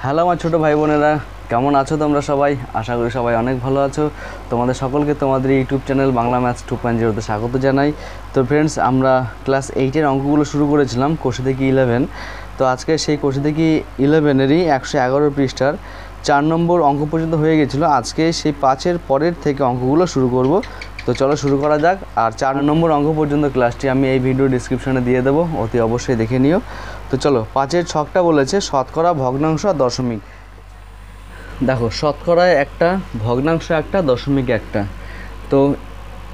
Hello আমার ছোটো ভাই বোনেরা, কেমন আছো তোমরা সবাই? আশা করি সবাই অনেক ভালো আছো। তোমাদের সকলকে তোমাদের ইউটিউব চ্যানেল বাংলা ম্যাথস 2.0-তে স্বাগত জানাই। তো ফ্রেন্ডস, আমরা ক্লাস 8-এর অঙ্কগুলো শুরু করেছিলাম কোষে দেখি 11। তো আজকে সেই কোষে দেখি 11-এরই 111 পৃষ্ঠার 4 নম্বর অঙ্ক পর্যন্ত হয়ে গেছিলো। আজকে সেই 5-এর পরের থেকে অঙ্কগুলো শুরু করব। তো চলো শুরু করা যাক। আর 4 নম্বর অঙ্ক পর্যন্ত ক্লাসটি আমি এই ভিডিও ডিসক্রিপশনে দিয়ে দেবো, অতি অবশ্যই দেখে নিও। তো চলো, 5-এর ছকটা বলেছে শতকরা, ভগ্নাংশ আর দশমিক। দেখো, শতকরায় একটা, ভগ্নাংশ একটা, দশমিক একটা। তো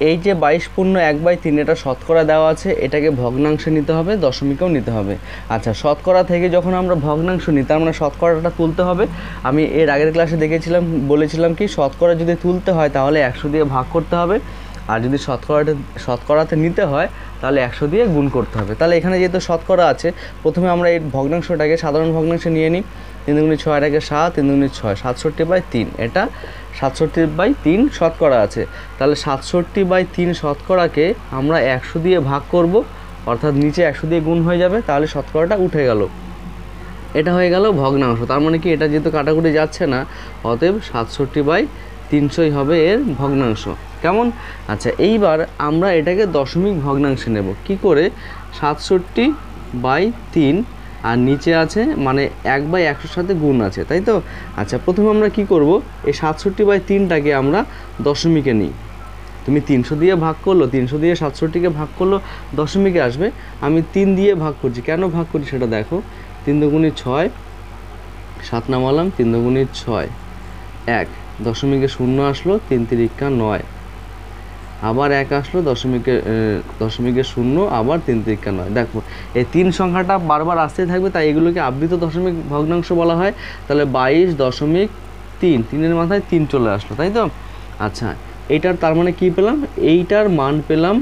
এই যে 22/1/3 এটা শতকরা দেওয়া আছে, এটাকে ভগ্নাংশে নিতে হবে, দশমিকেও নিতে হবে। আচ্ছা, শতকরা থেকে যখন আমরা ভগ্নাংশ নিই তার মানে শতকরাটা তুলতে হবে। আমি এর আগের ক্লাসে বলেছিলাম কি, শতকরা যদি তুলতে হয় তাহলে 100 দিয়ে ভাগ করতে হবে, আর যদি শতকরাতে নিতে হয় তাহলে 100 দিয়ে গুণ করতে হবে। তাহলে এখানে যেহেতু শতকরা আছে, প্রথমে আমরা এই ভগ্নাংশটাকে সাধারণ ভগ্নাংশে নিয়ে নিই। 3 দুগুণে 6 এটাকে 7, 3 দুগুণে 6, 67/3। এটা 67/3 শতকরা আছে। তাহলে 67/3 শতকরাকে আমরা 100 দিয়ে ভাগ করব, অর্থাৎ নিচে 100 দিয়ে গুণ হয়ে যাবে, তাহলে শতকরাটা উঠে গেল। এটা হয়ে গেল ভগ্নাংশ। তার মানে কি, এটা যেহেতু কাটাকুটি যাচ্ছে না, অতএব 67/300 হবে এর ভগ্নাংশ। কেমন? আচ্ছা, এইবার আমরা এটাকে দশমিক ভগ্নাংশে নেব। কি করে? 67/3 আর নিচে আছে মানে 1/100 সাথে গুণ আছে, তাই তো? আচ্ছা, প্রথমে আমরা কি করব, এই 67/3টাকে আমরা দশমিকে নিই। তুমি 300 দিয়ে ভাগ করলো, 300 দিয়ে 67কে ভাগ করলো, দশমিকে আসবে। আমি 3 দিয়ে ভাগ করছি। কেন ভাগ করছি সেটা দেখো। 3 দুগুণে 6, 7 নামালাম, 3 দুগুণে 6, 1, দশমিকে 0 আসলো, 3 তিরিকা 9, আবার 1 আসলো, দশমিকে 0, আবার 3 তিরিকা 9। দেখো, এই 3 সংখ্যাটা বারবার আসতেই থাকবে, তাই এগুলোকে আবৃত দশমিক ভগ্নাংশ বলা হয়। তাহলে 22.3, 3-এর মাথায় 3 চলে আসলো, তাই তো? আচ্ছা, এইটার তার মানে কি পেলাম? এইটার মান পেলাম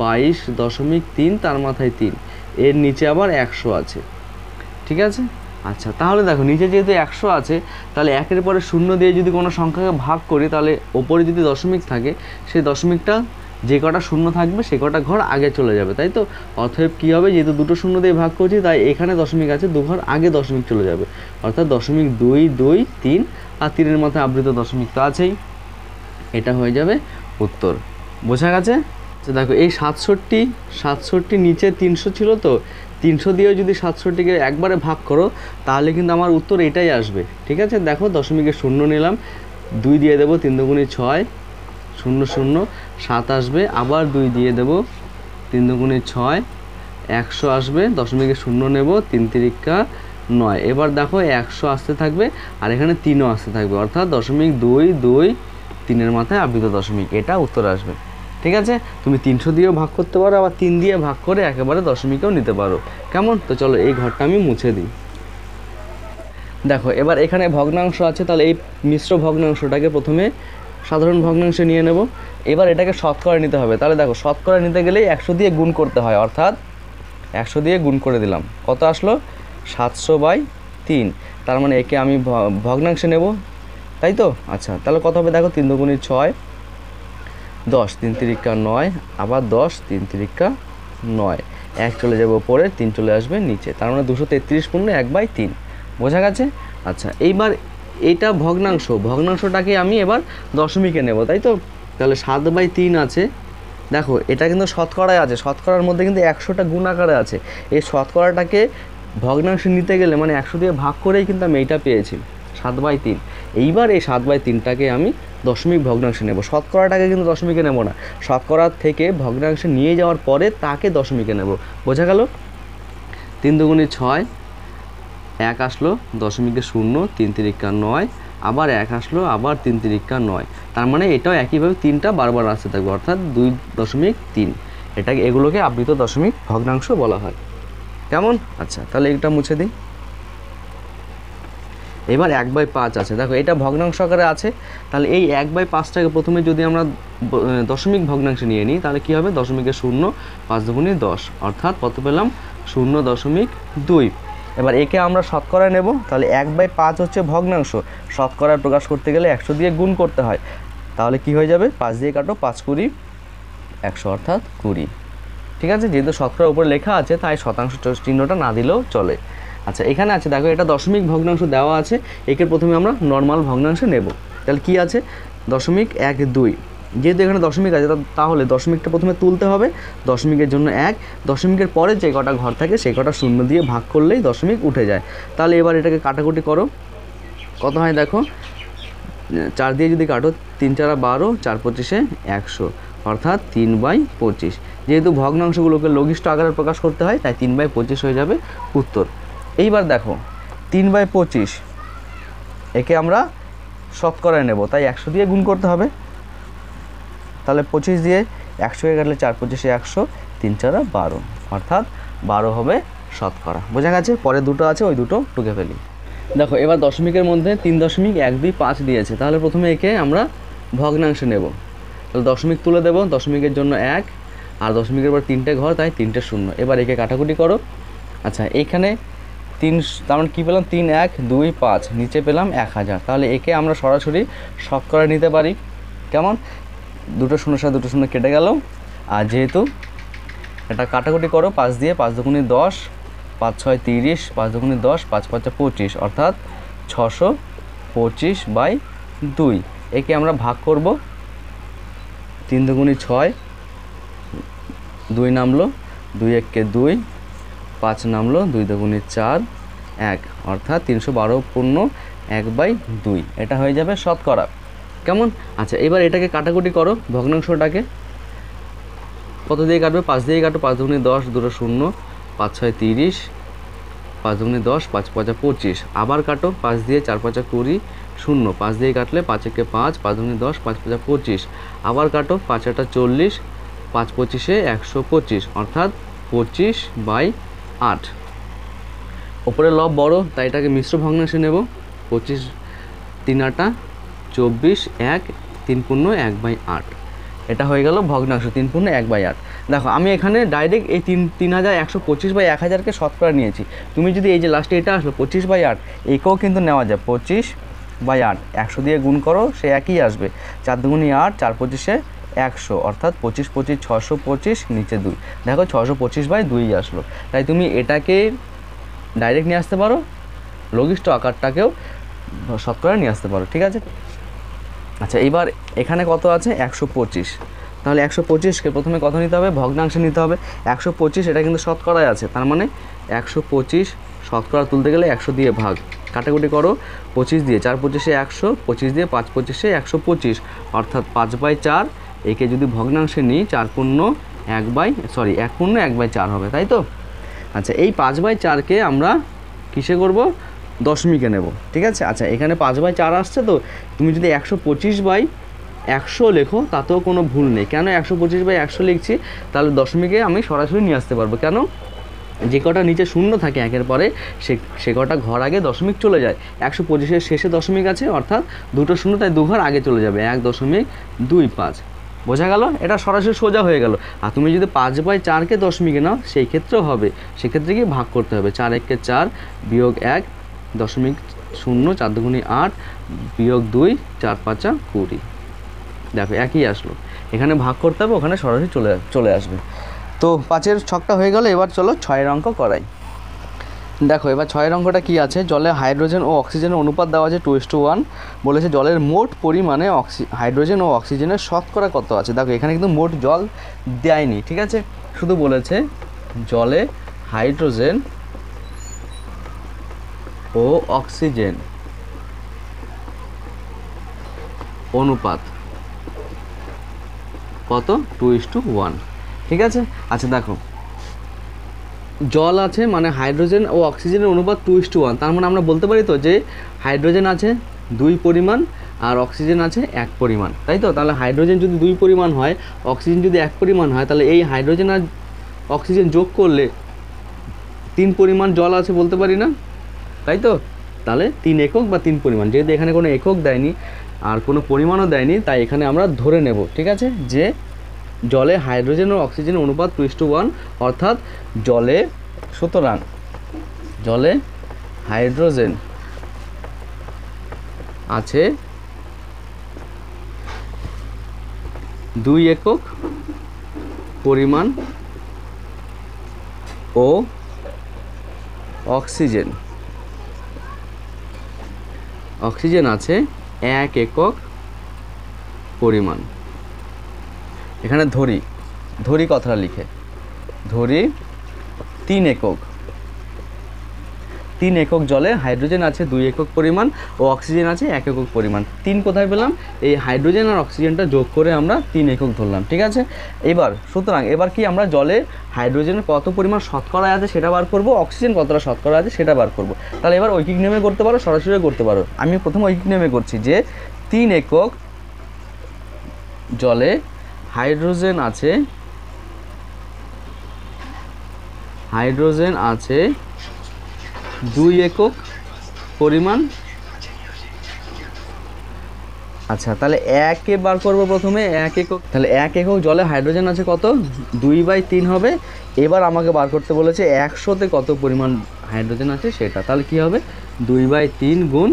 22.3, তার মাথায় 3, এর নিচে আবার 100 আছে। ঠিক আছে? আচ্ছা, তাহলে দেখো, নিচে যেহেতু 100 আছে, তাহলে 1-এর পরে 0 দিয়ে যদি কোনো সংখ্যাকে ভাগ করি, তাহলে ওপরে যদি দশমিক থাকে, সেই দশমিকটা যে কটা শূন্য থাকবে সে কটা ঘর আগে চলে যাবে, তাই তো? অতএব কী হবে, যেহেতু দুটো শূন্য দিয়ে ভাগ করছি, তাই এখানে দশমিক আছে, 2 ঘর আগে দশমিক চলে যাবে, অর্থাৎ 0.223, আর 3-এর মাথায় আবৃত দশমিক তো আছেই। এটা হয়ে যাবে উত্তর। বোঝা গেছে? আচ্ছা দেখো, এই 67 নিচে 300 ছিল, তো 300 দিয়েও যদি 67কে একবারে ভাগ করো, তাহলে কিন্তু আমার উত্তর এটাই আসবে। ঠিক আছে? দেখো, দশমিকে 0 নিলাম, 2 দিয়ে দেবো, 3 দুগুণে 6, 0 0, 7 আসবে, আবার 2 দিয়ে দেবো, 3 দুগুণে 6, 100 আসবে, দশমিকে 0 নেব, 3 তিরিকা 9। এবার দেখো, 100 আসতে থাকবে, আর এখানে 3ও আসতে থাকবে, অর্থাৎ 0.223-এর মাথায় আবৃত দশমিক। এটা উত্তর আসবে। ঠিক আছে? তুমি 300 দিয়েও ভাগ করতে পারো, আবার 3 দিয়ে ভাগ করে একেবারে দশমিকেও নিতে পারো। কেমন? তো চলো, এই ঘরটা আমি মুছে দিই। দেখো, এবার এখানে ভগ্নাংশ আছে, তাহলে এই মিশ্র ভগ্নাংশটাকে প্রথমে সাধারণ ভগ্নাংশে নিয়ে নেব। এবার এটাকে শতকরা নিতে হবে। তাহলে দেখো, শতকরা নিতে গেলেই 100 দিয়ে গুণ করতে হয়, অর্থাৎ 100 দিয়ে গুণ করে দিলাম। কত আসলো? 700/3। তার মানে একে আমি ভগ্নাংশে নেব, তাই তো? আচ্ছা, তাহলে কত হবে দেখো, 3 দুগুণে 6, 10, 3 তিরিকা 9, আবার 10, 3 তিরিকা 9, 1 চলে যাবে উপরে, 3 চলে আসবে নিচে, তার মানে 233 পূর্ণ 1/3। বোঝা গেছে? আচ্ছা, এইবার এইটা ভগ্নাংশটাকে আমি এবার দশমিকে নেব, তাই তো? তাহলে 7/3 আছে। দেখো, এটা কিন্তু শতকরায় আছে, শতকরার মধ্যে কিন্তু 100টা গুণ আকারে আছে। এই শতকরাটাকে ভগ্নাংশে নিতে গেলে মানে 100 দিয়ে ভাগ করেই কিন্তু আমি এইটা পেয়েছি, 7/3। এইবার এই 7/3টাকে আমি দশমিক ভগ্নাংশে নেব। শতকরাটাকে কিন্তু দশমিকে নেব না, শতকরার থেকে ভগ্নাংশে নিয়ে যাওয়ার পরে তাকে দশমিকে নেব। বোঝা গেল? 3 দুগুণে 6, 1 আসলো, দশমিকে 0, 3 তিরিকা 9, আবার 1 আসলো, আবার 3 তিরিকা 9। তার মানে এটাও একইভাবে 3টা বারবার আসতে থাকবে, অর্থাৎ 2.3। এগুলোকে আবৃত দশমিক ভগ্নাংশ বলা হয়। কেমন? আচ্ছা, তাহলে এটা মুছে দিই। এবার 1/5 আছে। দেখো, এটা ভগ্নাংশ আকারে আছে, তাহলে এই 1/5টাকে প্রথমে যদি আমরা দশমিক ভগ্নাংশে নিয়ে নিই, তাহলে কী হবে? দশমিকে 0, 5 দুগুণে 10, অর্থাৎ কত পেলাম? 0.2। এবার একে আমরা শতকরা নেব, তাহলে 1/5 হচ্ছে ভগ্নাংশ। শতকরা প্রকাশ করতে গেলে 100 দিয়ে গুণ করতে হয়, তাহলে কি হয়ে যাবে? 5 দিয়ে কাটো, 5 কুড়ি 100, অর্থাৎ 20। ঠিক আছে? যেহেতু শতকরার উপরে লেখা আছে, তাই শতাংশ চিহ্নটা না দিলেও চলে। আচ্ছা এখানে আছে দেখো, এটা দশমিক ভগ্নাংশ দেওয়া আছে, একে প্রথমে আমরা নর্মাল ভগ্নাংশ নেব। তাহলে কি আছে 0.12, যেহেতু এখানে দশমিক আছে তাহলে দশমিকটা প্রথমে তুলতে হবে, দশমিকের জন্য 1, দশমিকের পরে যে কটা ঘর থাকে সেই কটা শূন্য দিয়ে ভাগ করলেই দশমিক উঠে যায়। তাহলে এবার এটাকে কাটাকুটি করো, কত হয় দেখো, 4 দিয়ে যদি কাটো 3 4 12, 4 25 100, অর্থাৎ 3/25। যেহেতু ভগ্নাংশগুলোকে লঘিষ্ঠ আকারে প্রকাশ করতে হয় তাই 3/25 হয়ে যাবে উত্তর। এইবার দেখো 3/25 একে আমরা শতকরায় নেব, তাই 100 দিয়ে গুণ করতে হবে। তাহলে 25 দিয়ে 100 কাটলে 4 25 100, 3 4 12, অর্থাৎ 12 হবে শতকরা। বোঝা গেছে? পরে দুটো আছে ওই দুটো টুকে ফেলি। দেখো এবার দশমিকের মধ্যে 3.125 দিয়েছে, তাহলে প্রথমে একে আমরা ভগ্নাংশে নেব। তাহলে দশমিক তুলে দেব, দশমিকের জন্য 1, আর দশমিকের পর 3টে ঘর তাই 3টে শূন্য। এবার একে কাটাকুটি করো। আচ্ছা এইখানে 3, তার মানে কী পেলাম, 3 1 2 5, নিচে পেলাম 1000। তাহলে একে আমরা সরাসরি শতকরা নিতে পারি। কেমন, দুটো শূন্যর সাথে দুটো শূন্য কেটে গেল। আর যেহেতু এটা কাটাকুটি করো 5 দিয়ে, 5 দুগুণে 10, 5 6 30, 5 দুগুণে 10, 5 5 25, অর্থাৎ 625/2। একে আমরা ভাগ করব, 3 দুগুণে 6, 2 নামলো, 2 1 2, 5 নামলো, 2 দুগুণে 4, 1, অর্থাৎ 312/1/2। এটা হয়ে যাবে শতকরা। কেমন? আচ্ছা এবার এটাকে কাটাকুটি করো, ভগ্নাংশটাকে কত দিয়ে কাটবে, 5 দিয়ে কাটো, 5 দুগুণে 10, দুটো শূন্য, 5 6 30, 5 দুগুণে 10, 5 5 25, আবার কাটো 5 দিয়ে, 4 5 20, শূন্য, 5 দিয়ে কাটলে 5 1 5, 5 দুগুণে 10, 5 5 25, আবার কাটো 5 8 40, 5 25 125, অর্থাৎ 25/8। ওপরে লব বড় তাই এটাকে মিশ্র ভগ্নাংশে নেব। 25 3 8 24, 1 3 পূর্ণ 1/8। এটা হয়ে গেল ভগ্নাংশ 3 পূর্ণ 1/8। দেখো আমি এখানে ডাইরেক্ট এই 3125/1000কে শতকরা নিয়েছি। তুমি যদি এই যে লাস্টে এটা আসলো 25/8, একেও কিন্তু নেওয়া যায় 25/8, 100 দিয়ে গুণ করো সে একই আসবে। 4 দুগুণে 8, 4 25 100, অর্থাৎ 25 25 625, নিচে 2, দেখো 625/2 আসলো। তাই তুমি এটাকে ডাইরেক্ট নিয়ে আসতে পারো, লঘিষ্ঠ আকারটাকেও শতকরা নিয়ে আসতে পারো। ঠিক আছে? আচ্ছা এবার এখানে কত আছে, 125। তাহলে 125কে প্রথমে কত নিতে হবে, ভগ্নাংশে নিতে হবে। 125 এটা কিন্তু শতকরায় আছে, তার মানে 125 শতকরা তুলতে গেলে 100 দিয়ে ভাগ, কাটাকুটি করো 25 দিয়ে, 4 25 100, 25 দিয়ে 5 25 125, অর্থাৎ 5/4। একে যদি ভগ্নাংশে নিই 1 পূর্ণ 1/4 হবে, তাই তো? আচ্ছা এই 5/4কে আমরা কিসে করব, দশমিকে নেব। ঠিক আছে? আচ্ছা এখানে 5/4 আসছে, তো তুমি যদি 125/100 লেখো তাতেও কোনো ভুল নেই। কেন 125/100 লিখছি, তাহলে দশমিকে আমি সরাসরি নিয়ে আসতে পারবো। কেন, যে কটা নিচে শূন্য থাকে একের পরে সে কটা ঘর আগে দশমিক চলে যায়। 125-এর শেষে দশমিক আছে, অর্থাৎ দুটো শূন্য, তাই 2 ঘর আগে চলে যাবে, 1.25। বোঝা গেল? এটা সরাসরি সোজা হয়ে গেল। আর তুমি যদি 5/4কে দশমিকে নাও সেই ক্ষেত্রেও হবে, সেক্ষেত্রে কি ভাগ করতে হবে, 4 1 4 বিয়োগ 1 দশমিক 0, 4 দুগুণে 8 বিয়োগ 2, 4 5 20। দেখো একই আসলো, এখানে ভাগ করতে হবে, ওখানে সরাসরি চলে আসবে। তো 5-এর ছকটা হয়ে গেল। এবার চলো 6-এর অঙ্ক করাই। দেখো এবার 6-এর অঙ্কটা কী আছে, জলে হাইড্রোজেন ও অক্সিজেনের অনুপাত দেওয়া আছে 2:1। বলেছে জলের মোট পরিমাণে হাইড্রোজেন ও অক্সিজেনের শতকরা কত আছে। দেখো এখানে কিন্তু মোট জল দেয়নি, ঠিক আছে, শুধু বলেছে জলে হাইড্রোজেন ও অক্সিজেন অনুপাত কত, 2:1। ঠিক আছে? আচ্ছা দেখো জল আছে মানে হাইড্রোজেন ও অক্সিজেনের অনুপাত 2:1, তার মানে আমরা বলতে পারি তো যে হাইড্রোজেন আছে 2 পরিমাণ আর অক্সিজেন আছে 1 পরিমাণ, তাই তো? তাহলে হাইড্রোজেন যদি 2 পরিমাণ হয়, অক্সিজেন যদি 1 পরিমাণ হয়, তাহলে এই হাইড্রোজেন আর অক্সিজেন যোগ করলে 3 পরিমাণ জল আছে বলতে পারি না, তাই তো? তাহলে 3 একক বা 3 পরিমাণ, যেহেতু এখানে কোনো একক দেয়নি আর কোনো পরিমাণও দেয়নি, তাই এখানে আমরা ধরে নেব, ঠিক আছে, যে জলে হাইড্রোজেন ও অক্সিজেনের অনুপাত 2:1, অর্থাৎ সুতরাং জলে হাইড্রোজেন আছে 2 একক পরিমাণ ও অক্সিজেন অক্সিজেন আছে 1 একক পরিমাণ। এখানে ধরি কথাটা লিখে ধরি 3 একক জলে হাইড্রোজেন আছে 2 একক পরিমাণ ও অক্সিজেন আছে 1 একক পরিমাণ। 3 কোথায় পেলাম? এই হাইড্রোজেন আর অক্সিজেনটা যোগ করে আমরা 3 একক ধরলাম, ঠিক আছে। সুতরাং এবার কি আমরা জলে হাইড্রোজেনের কত পরিমাণ শতকরা আছে সেটা বার করব, অক্সিজেন কতটা শতকরা আছে সেটা বার করব। তাহলে এবার ঐকিক নিয়মে করতে পারো, সরাসরি করতে পারো। আমি প্রথম ঐকিক নিয়মে করছি যে 3 একক জলে হাইড্রোজেন আছে 2 একক পরিমাণ। আচ্ছা, তাহলে 1 বার করব প্রথমে 1 একক। তাহলে 1 একক জলে হাইড্রোজেন আছে কত? 2/3 হবে। এবার আমাকে বার করতে বলেছে 100তে কত পরিমাণ হাইড্রোজেন আছে সেটা। তাহলে কি হবে? 2/3 গুণ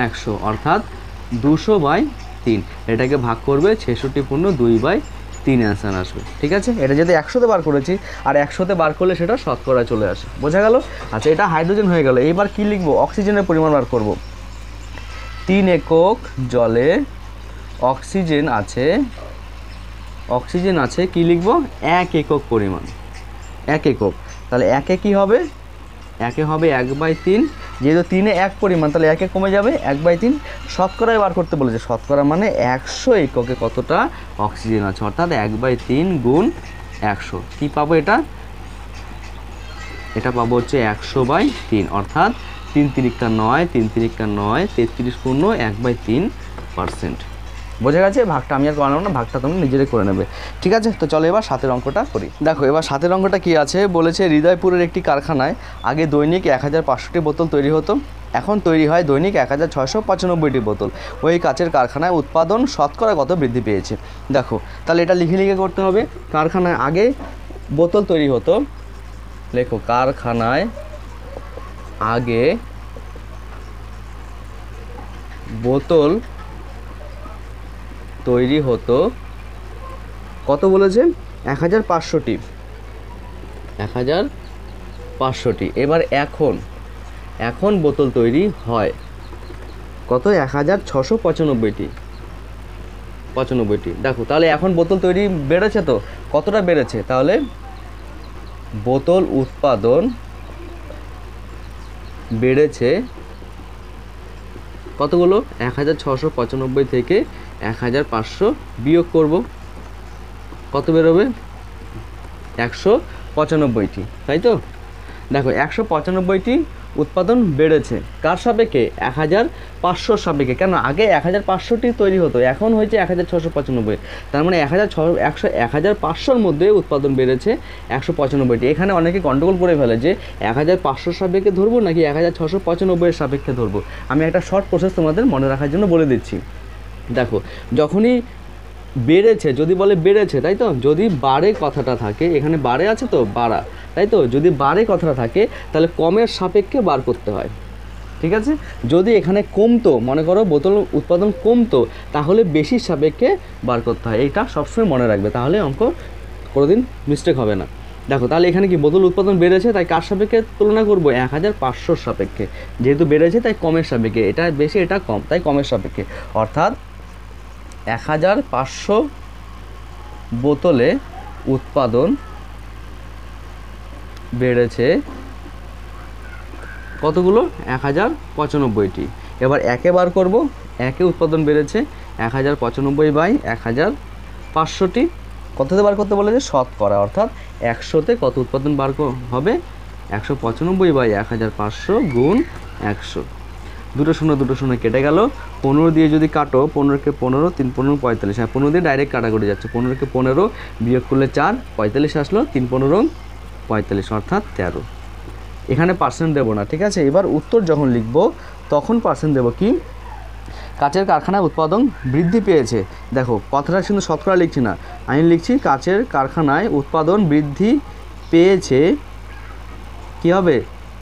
100 অর্থাৎ 200/3। এটাকে ভাগ করবে 66.2/3 অ্যান্সার আসবে, ঠিক আছে। এটা যদি 100তে বার করেছি আর 100তে বার করলে সেটা শতকরা চলে আসে, বোঝা গেল? আচ্ছা, এটা হাইড্রোজেন হয়ে গেল। এবার কি লিখবো? অক্সিজেনের পরিমাণ বার করব। 3 একক জলে অক্সিজেন আছে কি লিখবো? 1 একক পরিমাণ, 1 একক। তাহলে 1-এ কী হবে? 1-এ হবে 1/3। যেহেতু 3-এ 1 পরিমাণ তাহলে 1-এ কমে যাবে 1/3। শতকরায় বার করতে বলেছে, শতকরা মানে 100 এককে কতটা অক্সিজেন আছে, অর্থাৎ 1/3 গুণ 100। কী পাবো এটা? এটা পাবো হচ্ছে 100/3 অর্থাৎ 3 তিরিকা 9, 33.1/3%। বোঝা গেছে? ভাগটা আমি আর বানাবো না, ভাগটা তুমি নিজেরাই করে নেবে, ঠিক আছে। তো চলো এবার 7-এর অঙ্কটা করি। দেখো এবার 7-এর অঙ্কটা কী আছে বলেছে, হৃদয়পুরের একটি কারখানায় আগে দৈনিক 1500টি বোতল তৈরি হতো, এখন তৈরি হয় দৈনিক 1695টি বোতল। ওই কাচের কারখানায় উৎপাদন শতকরা কত বৃদ্ধি পেয়েছে? দেখো তাহলে এটা লিখে করতে হবে। কারখানায় আগে বোতল তৈরি হতো, লেখো কারখানায় আগে বোতল তৈরি হতো কত বলেছে? 1500টি। 1500টি। এবার এখন বোতল তৈরি হয় কত? 1695টি। দেখো তাহলে এখন বোতল তৈরি বেড়েছে, তো কতটা বেড়েছে? তাহলে বোতল উৎপাদন বেড়েছে কতগুলো? 1695 থেকে 1500 বিয়োগ করব, কত বেরোবে? 195টি, তাই তো? দেখো 195টি উৎপাদন বেড়েছে কার সাপেক্ষে? 1500 সাপেক্ষে। কেন? আগে 1500টি তৈরি হতো, এখন হয়েছে 1695। তার মানে 1500-র মধ্যে উৎপাদন বেড়েছে 195টি। এখানে অনেকে গন্ডগোল করে ফেলে যে 1500 সাপেক্ষে ধরবো নাকি 1695-এর সাপেক্ষে ধরবো। আমি একটা শর্ট প্রসেস তোমাদের মনে রাখার জন্য বলে দিচ্ছি। দেখো যখনই বেড়েছে, যদি বলে বেড়েছে, তাই তো, যদি বাড়ে কথাটা থাকে, এখানে বাড়ে আছে তো, বাড়া, তাই তো, যদি বাড়ে কথাটা থাকে তাহলে কমের সাপেক্ষে বার করতে হয়, ঠিক আছে। যদি এখানে কমতো, মনে করো বোতল উৎপাদন কমতো, তাহলে বেশির সাপেক্ষে বার করতে হয়। এইটা সবসময় মনে রাখবে, তাহলে অঙ্ক কোনোদিন মিস্টেক হবে না। দেখো তাহলে এখানে কি বোতল উৎপাদন বেড়েছে, তাই কার সাপেক্ষে তুলনা করবো? 1500 সাপেক্ষে। যেহেতু বেড়েছে তাই কমের সাপেক্ষে, এটা বেশি এটা কম, তাই কমের সাপেক্ষে। অর্থাৎ 1500 বোতলে উৎপাদন বেড়েছে কতগুলো? 1095টি। এবার 1-এ বার করব। 1-এ উৎপাদন বেড়েছে 1095/1500টি। কততে বার করতে বলেছে? শতকরা, অর্থাৎ 100তে কত উৎপাদন বার হবে? 195/1500 গুণ 100। 2 শূন্য কেটে গেল। 15 দিয়ে যদি কাটো, 15কে 15, 3 15 45। হ্যাঁ, 15 দিয়ে ডাইরেক্ট কাটাকুটি যাচ্ছে। 15কে 15 বিয়োগ করলে 4, 45 আসলো। 3 15 45 অর্থাৎ 13। এখানে পার্সেন্ট দেবো না, ঠিক আছে। এবার উত্তর যখন লিখব তখন পার্সেন্ট দেবো কি? কাচের কারখানায় উৎপাদন বৃদ্ধি পেয়েছে। দেখো কথাটা কিন্তু শতকরা লিখছি না, আমি লিখছি কাচের কারখানায় উৎপাদন বৃদ্ধি পেয়েছে, কী হবে?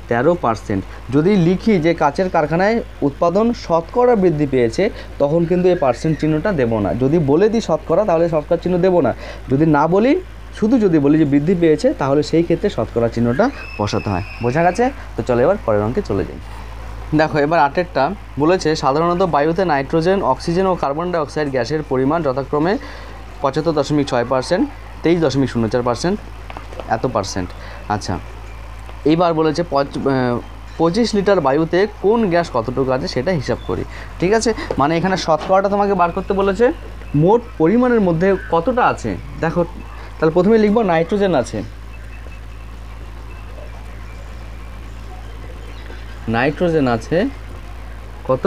13%। যদি লিখি যে কাচের কারখানায় উৎপাদন শতকরা বৃদ্ধি পেয়েছে, তখন কিন্তু এই পার্সেন্ট চিহ্নটা দেবো না। যদি বলে দিই শতকরা, তাহলে শতকরা চিহ্ন দেবো না। যদি না বলি শুধু যদি বলি যে বৃদ্ধি পেয়েছে তাহলে সেই ক্ষেত্রে শতকরা চিহ্নটা বসাতে হয়। বোঝা গেছে? তো চলো এবার পরের অঙ্কে চলে যাই। দেখো এবার 8এরটা বলেছে সাধারণত বায়ুতে নাইট্রোজেন, অক্সিজেন ও কার্বন ডাইঅক্সাইড গ্যাসের পরিমাণ যথাক্রমে 75.6%, 23.04%, এত পার্সেন্ট। আচ্ছা, এইবার বলেছে 25 লিটার বায়ুতে কোন গ্যাস কতটুকু আছে সেটা হিসাব করি। ঠিক আছে, মানে এখানে শতকরাটা তোমাকে বার করতে বলেছে, মোট পরিমাণের মধ্যে কতটা আছে। দেখো তাহলে প্রথমে লিখব নাইট্রোজেন আছে, নাইট্রোজেন আছে কত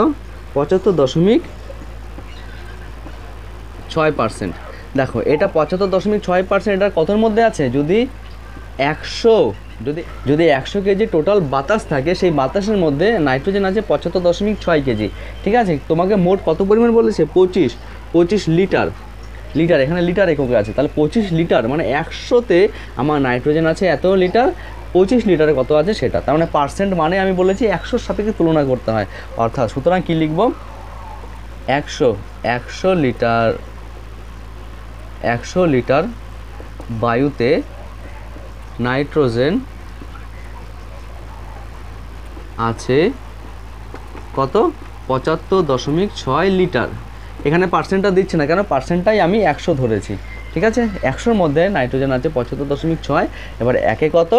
75.6%। দেখো এটা 75.6%, এটা কতর মধ্যে আছে, যদি 100 কেজি টোটাল বাতাস থাকে, সেই বাতাসের মধ্যে নাইট্রোজেন আছে 75.6 কেজি। ঠিক আছে, তোমাকে মোট কত পরিমাণ বলেছে, 25 লিটার, এখানে লিটার এককে আছে, তাহলে 25 লিটার মানে 100তে আমার নাইট্রোজেন আছে এত লিটার, 25 লিটারে কত আছে সেটা, তার মানে পার্সেন্ট মানে আমি বলেছি 100-র সাপেক্ষে তুলনা করতে হয়। অর্থাৎ সুতরাং কী লিখব, 100 লিটার বায়ুতে নাইট্রোজেন আছে কত, 75.6 লিটার। এখানে পার্সেন্টটা দিচ্ছে না, কেন, পার্সেন্টটাই আমি 100 ধরেছি। ঠিক আছে, 100-র মধ্যে নাইট্রোজেন আছে 75.6, এবার একে কত,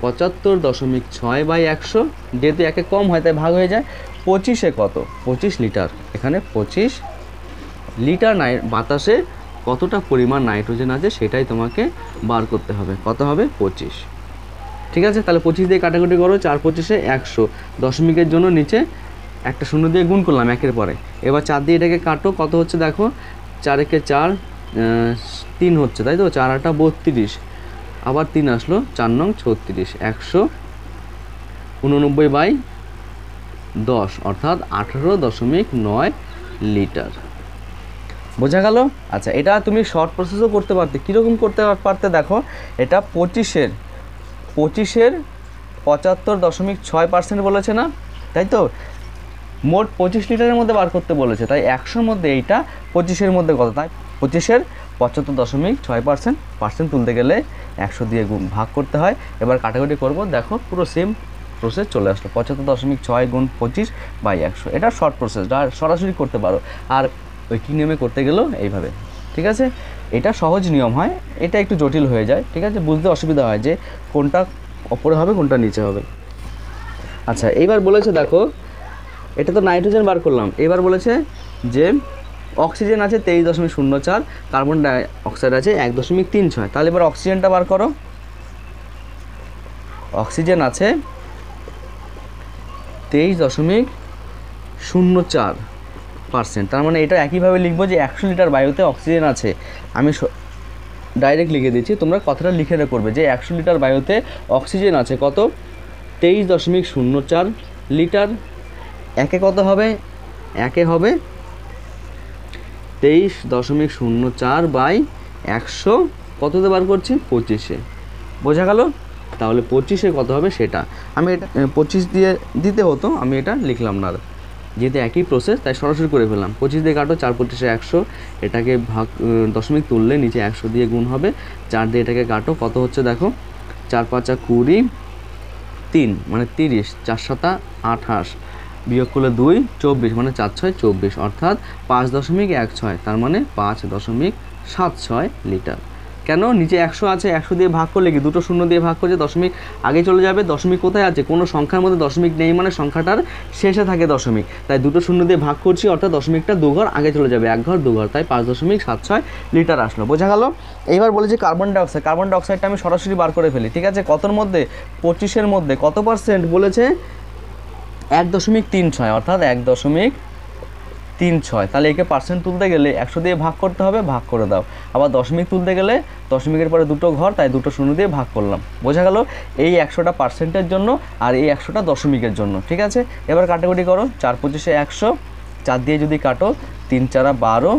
75.6/100, যেহেতু একে কম হয় তাই ভাগ হয়ে যায়। 25-এ কত, 25 লিটার, এখানে 25 লিটার বাতাসে কতটা পরিমাণ নাইট্রোজেন আছে সেটাই তোমাকে বার করতে হবে। কত হবে, 25। ঠিক আছে, তাহলে 25 দিয়ে কাটাকুটি করো, 4×25 100, দশমিকের জন্য নিচে একটা শূন্য দিয়ে গুণ করলাম একের পরে। এবার 4 দিয়ে এটাকে কাটো, কত হচ্ছে দেখো, 4 একে 4, 3 হচ্ছে, তাই তো, 4 8 32, আবার 3 আসলো, 4 9 36, 189/10, অর্থাৎ 18.9 লিটার। বোঝা গেল? আচ্ছা, এটা তুমি শর্ট প্রসেসও করতে পারতে। কীরকম করতে পারতে, দেখো এটা 25-এর 75.6% বলেছে না, তাই তো, মোট 25 লিটারের মধ্যে বার করতে বলেছে, তাই 100-র মধ্যে এইটা 25-এর মধ্যে কত, তাই 25-এর 75.6% তুলতে গেলে 100 দিয়ে ভাগ করতে হয়। এবার কাটাকুটি করব, দেখো পুরো সেম প্রসেস চলে আসলো, 75.6 × 25/100। এটা শর্ট প্রসেস, সরাসরি করতে পারো, আর ওই কী নিয়মে করতে গেলেও এইভাবে। ঠিক আছে, এটা সহজ নিয়ম হয়, এটা একটু জটিল হয়ে যায়। ঠিক আছে, বুঝতে অসুবিধা হয় যে কোনটা ওপরে হবে কোনটা নিচে হবে। আচ্ছা, এইবার বলেছে দেখো, এটা তো নাইট্রোজেন বার করলাম, এবার বলেছে যে অক্সিজেন আছে 23.04, কার্বন ডাইঅক্সাইড আছে 1.36। তাহলে এবার অক্সিজেনটা বার করো, অক্সিজেন আছে 23.04%, তার মানে এটা একইভাবে লিখবো যে 100 লিটার বায়ুতে অক্সিজেন আছে। আমি ডাইরেক্ট লিখে দিচ্ছি, তোমরা কথাটা লিখে করবে যে 100 লিটার বায়ুতে অক্সিজেন আছে কত, 23.04 লিটার। একে কত হবে, একে হবে 23.04/100, কততে বার করছি, 25-এ। বোঝা গেল? তাহলে 25-এ কত হবে সেটা আমি এটা 25 দিয়ে দিতে হতো, আমি এটা লিখলাম না, যেহেতু একই প্রসেস তাই সরাসরি করে ফেললাম। 25 দিয়ে কাটো, 4×25 100, এটাকে ভাগ দশমিক তুললে নিচে 100 দিয়ে গুণ হবে। 4 দিয়ে এটাকে কাটো, কত হচ্ছে দেখো, 4 5 20, 3 মানে 30, 4 7 28, বিয়োগ করলে 2 24, মানে 4 6 24, অর্থাৎ 5.16, তার মানে 5.76 লিটার। কেন, নিচে 100 আছে, 100 দিয়ে ভাগ করলে কি, দুটো শূন্য দিয়ে ভাগ করছে, দশমিক আগে চলে যাবে। দশমিক কোথায় আছে, কোনো সংখ্যার মধ্যে দশমিক নেই, মানে সংখ্যাটার শেষে থাকে দশমিক, তাই দুটো শূন্য দিয়ে ভাগ করছি, অর্থাৎ দশমিকটা 2 ঘর আগে চলে যাবে, 1 ঘর 2 ঘর, তাই 5.76 লিটার আসলো। বোঝা গেল? এইবার বলেছি কার্বন ডাইঅক্সাইডটা আমি সরাসরি বার করে ফেলি। ঠিক আছে, কতর মধ্যে, 25-এর মধ্যে কত পার্সেন্ট বলেছে, 1.36, অর্থাৎ 1.36। তাহলে একে পার্সেন্ট তুলতে গেলে 100 দিয়ে ভাগ করতে হবে, ভাগ করে দাও। আবার দশমিক তুলতে গেলে দশমিকের পরে দুটো ঘর, তাই দুটো শূন্য দিয়ে ভাগ করলাম। বোঝা গেল? এই 100টা পার্সেন্টের জন্য আর এই 100টা দশমিকের জন্য। ঠিক আছে, এবার কাটাকুটি করো, 4 25 100, 4 দিয়ে যদি কাটো, 3 4 12,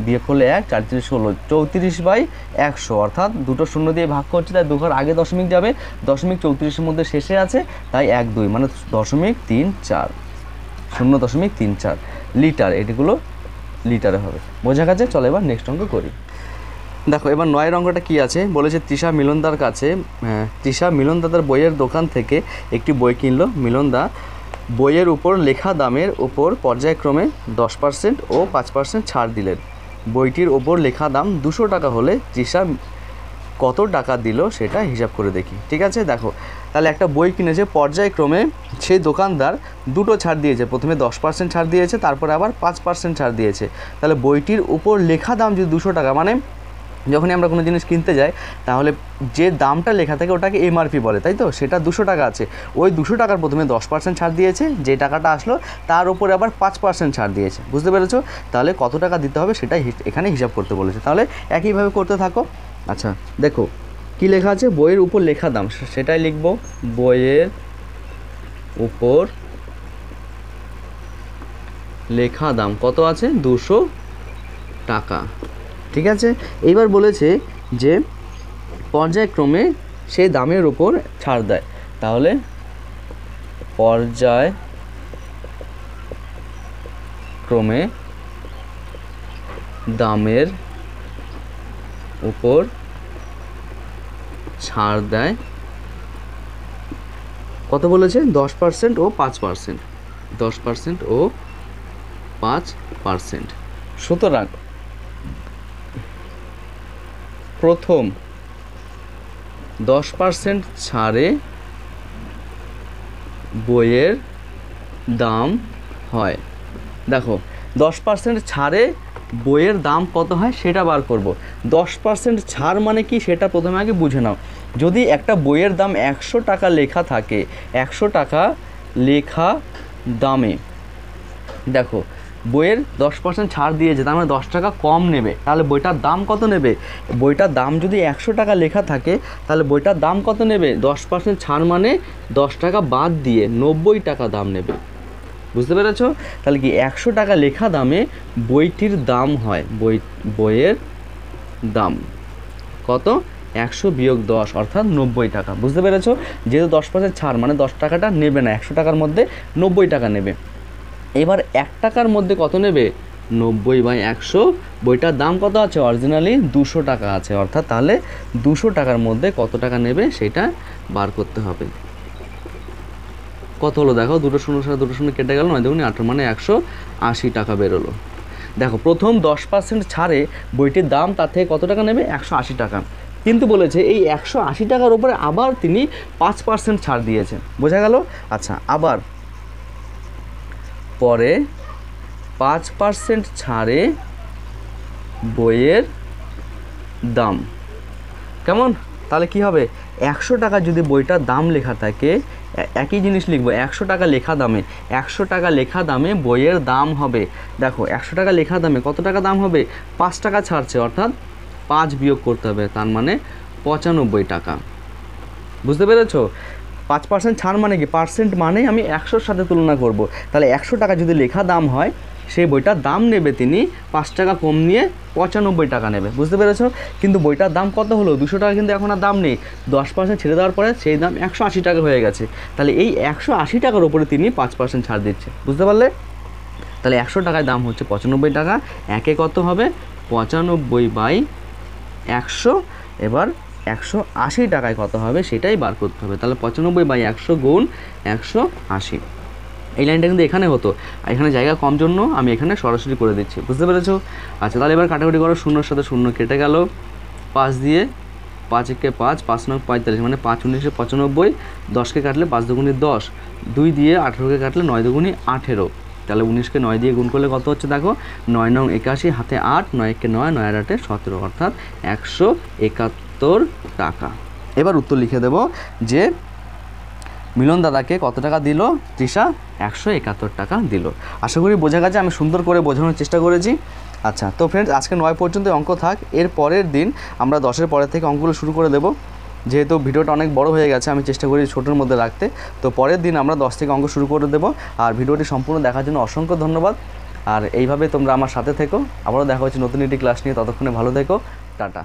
বিয়োগ করলে 1, 4 3 16, 34/100, অর্থাৎ দুটো শূন্য দিয়ে ভাগ করছি, তাই 2 ঘর আগে দশমিক যাবে, দশমিক 34-এর মধ্যে শেষে আছে, তাই 1 2, মানে 0.34, 0.34 লিটার। এটিগুলো লিটারে হবে। বোঝা গেছে? চলো এবার নেক্সট অঙ্ক করি। দেখো এবার 9 অঙ্কটা কি আছে বলেছে, তৃষা মিলনদার কাছে তৃষা মিলনদাদার বইয়ের দোকান থেকে একটি বই কিনলো। মিলনদা বইয়ের উপর লেখা দামের উপর পর্যায়ক্রমে 10% ও 5% ছাড় দিলেন। বইটির ওপর লেখা দাম 200 টাকা হলে তৃষা কত টাকা দিল সেটা হিসাব করে দেখি। ঠিক আছে, দেখো তাহলে একটা বই কিনেছে, পর্যায়ক্রমে সেই দোকানদার দুটো ছাড় দিয়েছে, প্রথমে 10% ছাড় দিয়েছে, তারপরে আবার 5% ছাড় দিয়েছে। তাহলে বইটির উপর লেখা দাম যদি 200 টাকা, মানে যখনই আমরা কোনো জিনিস কিনতে যাই তাহলে যে দামটা লেখা থাকে ওটাকে এমআরপি বলে, তাই তো? সেটা 200 টাকা আছে, ওই 200 টাকার প্রথমে 10% ছাড় দিয়েছে, যে টাকাটা আসলো তার উপরে আবার 5% ছাড় দিয়েছে। বুঝতে পেরেছো? তাহলে কত টাকা দিতে হবে সেটা এখানে হিসাব করতে বলেছে। তাহলে একইভাবে করতে থাকো। আচ্ছা দেখো কি লেখা আছে, বইয়ের উপর লেখা দাম, সেটাই লিখব। বইয়ের উপর লেখা দাম কত আছে? 200 টাকা। ঠিক আছে, এইবার বলেছে যে পর্যায়ক্রমে সেই দামের উপর ছাড় দেয়, তাহলে পর্যায়ক্রমে দামের উপর ছাড় দেয় কত বলেছে? 10% ও 5%। 10% ও 5%। সুতরাং প্রথম 10% ছাড়ে বইয়ের দাম হয়, দেখো 10% ছাড়ে বইয়ের দাম কত হয় সেটা বার করব। 10% ছাড় মানে কি সেটা প্রথমে আগে বুঝে নাও। যদি একটা বইয়ের দাম 100 টাকা লেখা থাকে, 100 টাকা লেখা দামে, দেখো বইয়ের 10% ছাড় দিয়েছে, তার মানে 10 টাকা কম নেবে, তাহলে বইটার দাম কত নেবে? বইটার দাম যদি 100 টাকা লেখা থাকে তাহলে বইটার দাম কত নেবে? 10% ছাড় মানে 10 টাকা বাদ দিয়ে 90 টাকা দাম নেবে। বুঝতে পেরেছো? তাহলে কি 100 টাকা লেখা দামে বইটির দাম হয়, বইয়ের দাম কত? 100 বিয়োগ 10 অর্থাৎ 90 টাকা। বুঝতে পেরেছো? যেহেতু 10% ছাড় মানে 10 টাকাটা নেবে না, 100 টাকার মধ্যে 90 টাকা নেবে। এবার 1 টাকার মধ্যে কত নেবে? 90/100। বইটার দাম কত আছে? অরিজিনালি 200 টাকা আছে, অর্থাৎ তাহলে 200 টাকার মধ্যে কত টাকা নেবে সেটা বার করতে হবে। কত হলো দেখো, 2 শূন্য সাথে 2 শূন্য কেটে গেল, 9 দুগুণে 18, মানে 180 টাকা বেরোলো। দেখো প্রথম 10% ছাড়ে বইটির দাম তার থেকে কত টাকা নেবে? 180 টাকা। কিন্তু বলেছে এই 180 টাকার উপরে আবার তিনি 5% ছাড় দিয়েছে। বোঝা গেল? আচ্ছা, আবার পরে 5% ছাড়ে বইয়ের দাম কেমন? তাহলে কি হবে? 100 টাকা যদি বইটার দাম লেখা থাকে, একই জিনিস লিখবো, 100 টাকা লেখা দামে, 100 টাকা লেখা দামে বইয়ের দাম হবে। দেখো 100 টাকা লেখা দামে কত টাকা দাম হবে? 5 টাকা ছাড়ছে, অর্থাৎ 5 বিয়োগ করতে হবে, তার মানে 95 টাকা। বুঝতে পেরেছো? 5% ছাড় মানে কি? পার্সেন্ট মানে আমি 100-র সাথে তুলনা করব। তাহলে 100 টাকা যদি লেখা দাম হয়, সেই বইটার দাম নেবে তিনি 5 টাকা কম নিয়ে 95 টাকা নেবে। বুঝতে পেরেছো? কিন্তু বইটার দাম কত হলো? 200 টাকা, কিন্তু এখন আর দাম নেই। 10% ছেড়ে দেওয়ার পরে সেই দাম 180 টাকা হয়ে গেছে। তাহলে এই 180 টাকার উপরে তিনি 5% ছাড় দিচ্ছে। বুঝতে পারলে? তাহলে 100 টাকায় দাম হচ্ছে 95 টাকা। একে কত হবে? 95/100। এবার 180 টাকায় কত হবে সেটাই বার করতে হবে। তাহলে 95/100 গুণ 180। এই লাইনটা কিন্তু এখানে হতো, এখানে জায়গা কম জন্য আমি এখানে সরাসরি করে দিচ্ছি। বুঝতে পেরেছো? আচ্ছা, তাহলে এবার কাটাকুটি করো। 0-এর সাথে 0 কেটে গেল, 5 দিয়ে 5 একে 5, 5 9 45, মানে 5 19 95। 10কে কাটলে 5 দুগুণে 10, 2 দিয়ে 18কে কাটলে 9 দুগুণে 18। তাহলে 19কে 9 দিয়ে গুণ করলে কত হচ্ছে দেখো, 9 9 81, হাতে 8, 9 একে 9, 9 আর 8 17, অর্থাৎ 171 টাকা। এবার উত্তর লিখে দেব যে মিলন দাদাকে কত টাকা দিল? তৃষা 171 টাকা দিল। আশা করি বোঝা গেছে, আমি সুন্দর করে বোঝানোর চেষ্টা করেছি। আচ্ছা, তো ফ্রেন্ডস আজকে 9 পর্যন্ত অঙ্ক থাক। এর পরের দিন আমরা 10-এর পরের থেকে অঙ্কগুলো শুরু করে দেব। যেহেতু ভিডিওটা অনেক বড় হয়ে গেছে, আমি চেষ্টা করি ছোটোর মধ্যে রাখতে। তো পরের দিন আমরা 10 থেকে অঙ্ক শুরু করে দেব। আর ভিডিওটি সম্পূর্ণ দেখার জন্য অসংখ্য ধন্যবাদ। আর এইভাবে তোমরা আমার সাথে থেকো। আবারও দেখা হচ্ছে নতুন একটি ক্লাস নিয়ে। ততক্ষণে ভালো থেকো। টাটা।